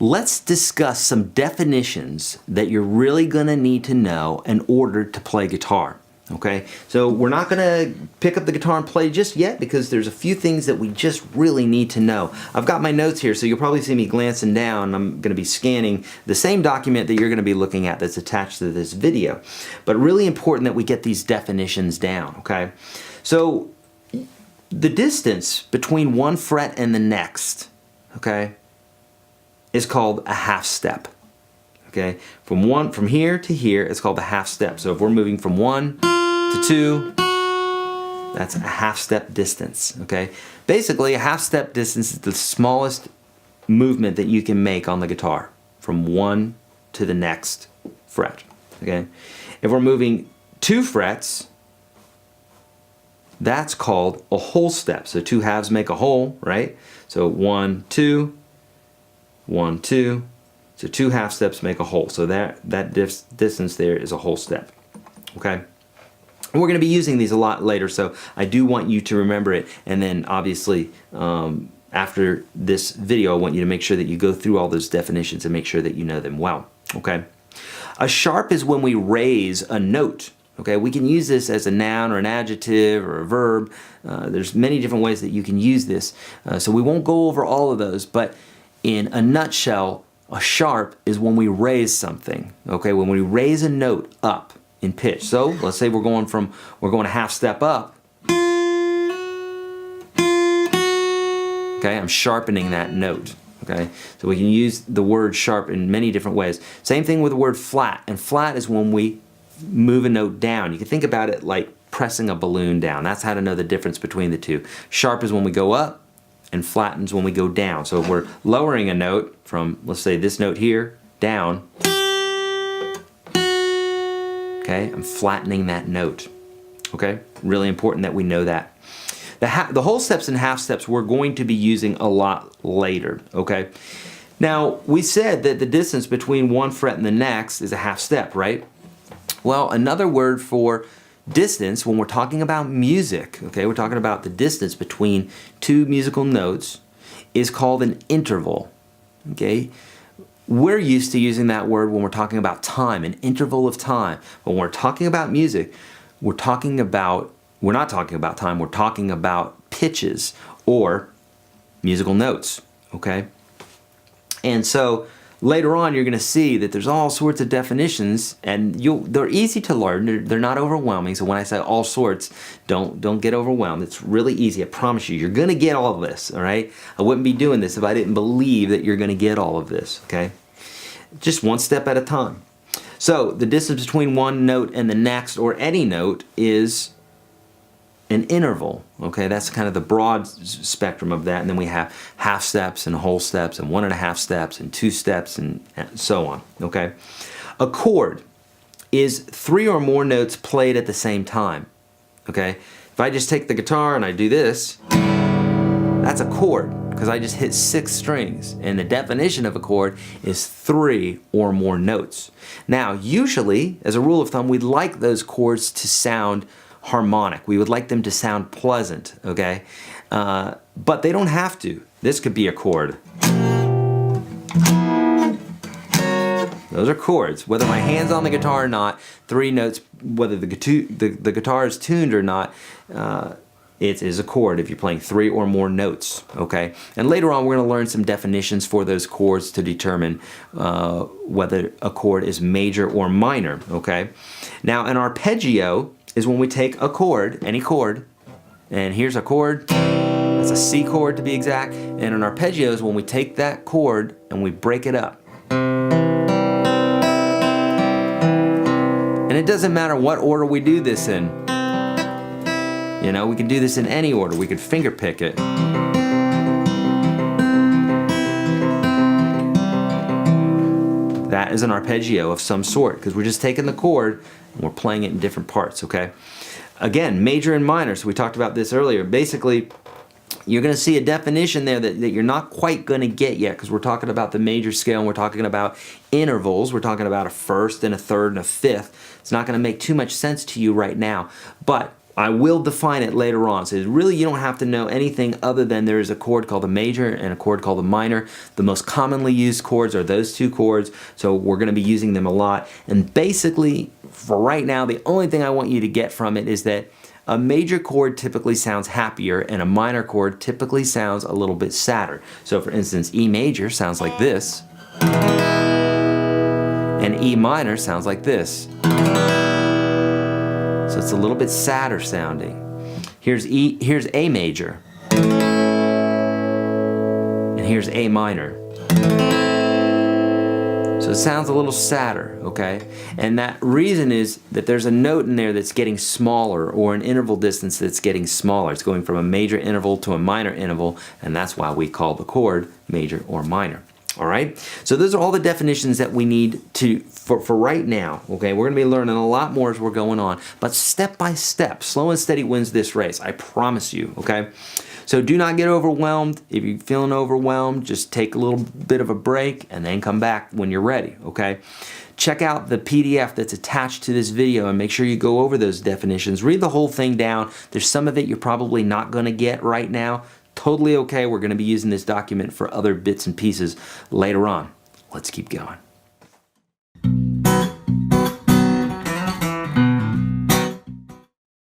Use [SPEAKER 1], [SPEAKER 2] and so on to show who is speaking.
[SPEAKER 1] let's discuss some definitions that you're really going to need to know in order to play guitar. Okay, so we're not going to pick up the guitar and play just yet because there's a few things that we just really need to know. I've got my notes here, so you'll probably see me glancing down. I'm going to be scanning the same document that you're going to be looking at that's attached to this video. But really important that we get these definitions down, okay? So the distance between one fret and the next, okay, is called a half step. Okay, from here to here, it's called a half step. So if we're moving from 1 to 2, that's a half step distance. Okay, basically a half step distance is the smallest movement that you can make on the guitar from one to the next fret. Okay, if we're moving 2 frets, that's called a whole step. So 2 halves make a whole, right? So 1, 2, 1, 2. So 2 half steps make a whole. So that distance there is a whole step. Okay? And we're going to be using these a lot later, so I do want you to remember it. And then obviously after this video, I want you to make sure that you go through all those definitions and make sure that you know them well. Okay? A sharp is when we raise a note. Okay? We can use this as a noun or an adjective or a verb. There's many different ways that you can use this. So we won't go over all of those, but in a nutshell, a sharp is when we raise something, okay? When we raise a note up in pitch. So let's say we're going a half step up. Okay, I'm sharpening that note, okay? So we can use the word sharp in many different ways. Same thing with the word flat, and flat is when we move a note down. You can think about it like pressing a balloon down. That's how to know the difference between the two. Sharp is when we go up, and flattens when we go down. So if we're lowering a note from, let's say, this note here, down, okay, I'm flattening that note, okay? Really important that we know that. The whole steps and half steps we're going to be using a lot later, okay? Now, we said that the distance between one fret and the next is a half step, right? Well, another word for distance, when we're talking about music, okay, we're talking about the distance between 2 musical notes, is called an interval, okay? We're used to using that word when we're talking about time, an interval of time. But when we're talking about music, we're not talking about time, we're talking about pitches or musical notes, okay? And so later on, you're going to see that there's all sorts of definitions, and they're easy to learn. They're not overwhelming. So when I say all sorts, don't get overwhelmed. It's really easy. I promise you, you're going to get all of this. All right. I wouldn't be doing this if I didn't believe that you're going to get all of this. Okay. Just one step at a time. So the distance between one note and the next, or any note, is an interval. Okay, that's kind of the broad spectrum of that. And then we have half steps and whole steps and 1.5 steps and 2 steps and so on. Okay, a chord is 3 or more notes played at the same time. Okay, if I just take the guitar and I do this, that's a chord because I just hit 6 strings. And the definition of a chord is 3 or more notes. Now, usually, as a rule of thumb, we'd like those chords to sound harmonic. We would like them to sound pleasant, okay? But they don't have to. This could be a chord. Those are chords. Whether my hand's on the guitar or not, 3 notes, whether the guitar is tuned or not, it is a chord if you're playing 3 or more notes, okay? And later on, we're going to learn some definitions for those chords to determine whether a chord is major or minor, okay? Now, an arpeggio is when we take a chord, any chord, and here's a chord, that's a C chord to be exact, and an arpeggio is when we take that chord and we break it up. And it doesn't matter what order we do this in. You know, we can do this in any order. We could finger pick it. That is an arpeggio of some sort because we're just taking the chord and we're playing it in different parts, okay? Again, major and minor, so we talked about this earlier. Basically, you're going to see a definition there that you're not quite going to get yet because we're talking about the major scale and we're talking about intervals. We're talking about a first and a third and a fifth. It's not going to make too much sense to you right now. But I will define it later on. So really you don't have to know anything other than there is a chord called the major and a chord called the minor. The most commonly used chords are those two chords, so we're going to be using them a lot. And basically, for right now, the only thing I want you to get from it is that a major chord typically sounds happier and a minor chord typically sounds a little bit sadder. So for instance, E major sounds like this, and E minor sounds like this. So it's a little bit sadder sounding. Here's A major. And here's A minor. So it sounds a little sadder, okay? And that reason is that there's a note in there that's getting smaller, or an interval distance that's getting smaller. It's going from a major interval to a minor interval, and that's why we call the chord major or minor. All right, so those are all the definitions that we need for right now. Okay, we're going to be learning a lot more as we're going on, but step by step, slow and steady wins this race. I promise you. Okay, so do not get overwhelmed. If you're feeling overwhelmed, just take a little bit of a break and then come back when you're ready. Okay, check out the PDF that's attached to this video and make sure you go over those definitions. Read the whole thing down. There's some of it you're probably not going to get right now. Totally okay. We're going to be using this document for other bits and pieces later on. Let's keep going.